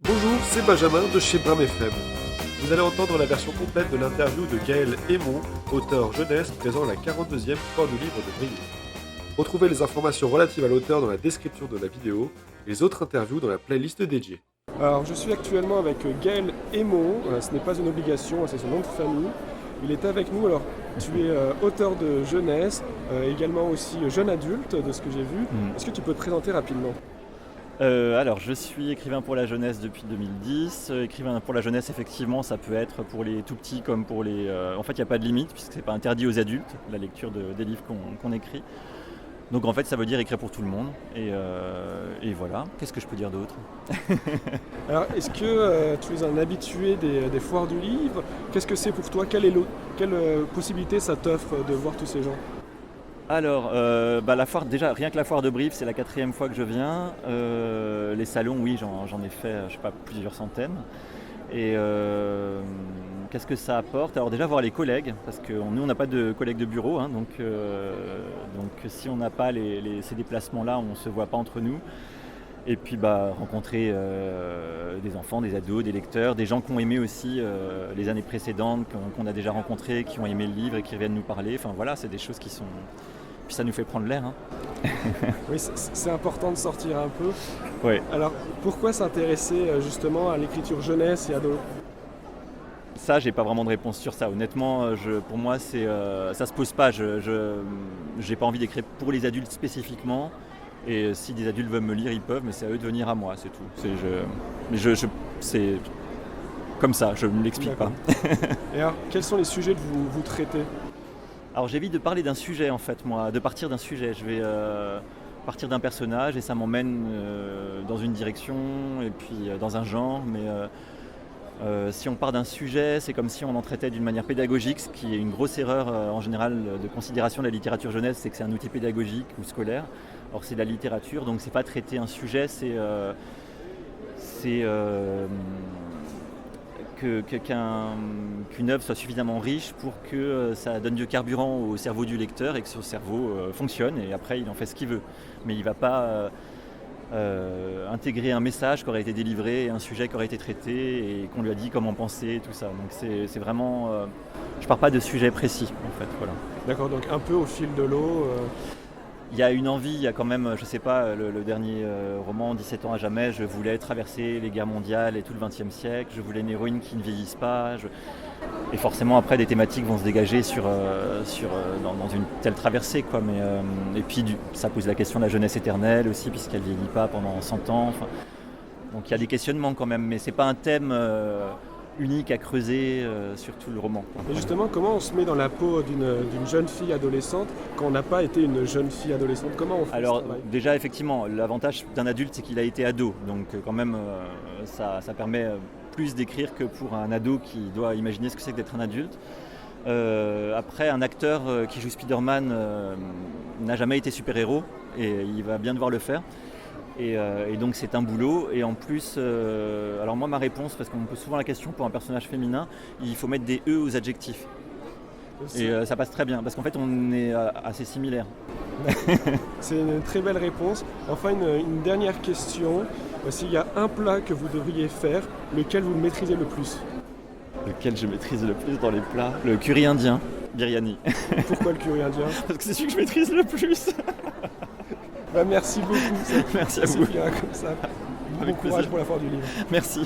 Bonjour, c'est Benjamin de chez Bram FM. Vous allez entendre la version complète de l'interview de Gaël Aymon, auteur jeunesse présent à la 42e Foire du livre de Brive. Retrouvez les informations relatives à l'auteur dans la description de la vidéo et les autres interviews dans la playlist dédiée. Alors je suis actuellement avec Gaël Aymon, ce n'est pas une obligation, c'est son nom de famille. Il est avec nous, alors tu es auteur de jeunesse, également aussi jeune adulte de ce que j'ai vu. Est-ce que tu peux te présenter rapidement ? Alors, je suis écrivain pour la jeunesse depuis 2010. Écrivain pour la jeunesse, effectivement, ça peut être pour les tout petits comme pour les... En fait, il n'y a pas de limite puisque ce n'est pas interdit aux adultes, la lecture des livres qu'on écrit. Donc en fait, ça veut dire écrire pour tout le monde. Et voilà, qu'est-ce que je peux dire d'autre ? Alors, est-ce que tu es un habitué des foires du livre ? Qu'est-ce que c'est pour toi ? Quelle possibilité ça t'offre de voir tous ces gens ? Alors, la foire, déjà, rien que la foire de Brive, c'est la 4e fois que je viens. Les salons, oui, j'en ai fait, je sais pas, plusieurs centaines. Et qu'est-ce que ça apporte ? Alors déjà, voir les collègues, parce que nous, on n'a pas de collègues de bureau, hein, donc si on n'a pas ces déplacements-là, on ne se voit pas entre nous. Et puis rencontrer des enfants, des ados, des lecteurs, des gens qui ont aimé aussi les années précédentes, qu'on a déjà rencontrés, qui ont aimé le livre et qui reviennent nous parler. Enfin voilà, c'est des choses qui sont... Puis ça nous fait prendre l'air. Hein. Oui, c'est important de sortir un peu. Ouais. Alors pourquoi s'intéresser justement à l'écriture jeunesse et ado ? Ça, j'ai pas vraiment de réponse sur ça. Honnêtement, pour moi, ça se pose pas. J'ai pas envie d'écrire pour les adultes spécifiquement. Et si des adultes veulent me lire, ils peuvent, mais c'est à eux de venir à moi, c'est tout. C'est comme ça, je ne me l'explique pas. Et alors, quels sont les sujets que vous traitez ? Alors j'évite de parler d'un sujet en fait, moi, de partir d'un sujet. Je vais partir d'un personnage et ça m'emmène dans une direction et puis dans un genre. Mais si on part d'un sujet, c'est comme si on en traitait d'une manière pédagogique, ce qui est une grosse erreur en général de considération de la littérature jeunesse, c'est que c'est un outil pédagogique ou scolaire. Or c'est de la littérature, donc c'est pas traiter un sujet, qu'une œuvre soit suffisamment riche pour que ça donne du carburant au cerveau du lecteur et que son cerveau fonctionne et après il en fait ce qu'il veut. Mais il ne va pas intégrer un message qui aurait été délivré, un sujet qui aurait été traité et qu'on lui a dit comment penser et tout ça. Donc c'est vraiment... je pars pas de sujet précis en fait. Voilà. D'accord, donc un peu au fil de l'eau. Il y a une envie, il y a quand même, je sais pas, le dernier roman, 17 ans à jamais, je voulais traverser les guerres mondiales et tout le XXe siècle, je voulais une héroïne qui ne vieillisse pas, et forcément après des thématiques vont se dégager dans une telle traversée, quoi. Et puis ça pose la question de la jeunesse éternelle aussi, puisqu'elle ne vieillit pas pendant 100 ans. Enfin, donc il y a des questionnements quand même, mais c'est pas un thème unique à creuser sur tout le roman. Et justement, comment on se met dans la peau d'une jeune fille adolescente quand on n'a pas été une jeune fille adolescente ? Comment on fait ? Alors déjà, effectivement, l'avantage d'un adulte, c'est qu'il a été ado. Donc quand même, ça permet plus d'écrire que pour un ado qui doit imaginer ce que c'est que d'être un adulte. Après, un acteur qui joue Spider-Man n'a jamais été super-héros et il va bien devoir le faire. Et donc c'est un boulot et en plus, alors moi ma réponse, parce qu'on me pose souvent la question pour un personnage féminin, il faut mettre des E aux adjectifs. Et ça passe très bien parce qu'en fait on est assez similaires. C'est une très belle réponse. Enfin une dernière question, s'il y a un plat que vous devriez faire, lequel vous maîtrisez le plus ? Lequel je maîtrise le plus dans les plats ? Le curry indien, biryani. Pourquoi le curry indien ? Parce que c'est celui que je maîtrise le plus. Merci beaucoup, Merci à vous. Comme ça. Bon courage pour la foire du livre. Merci.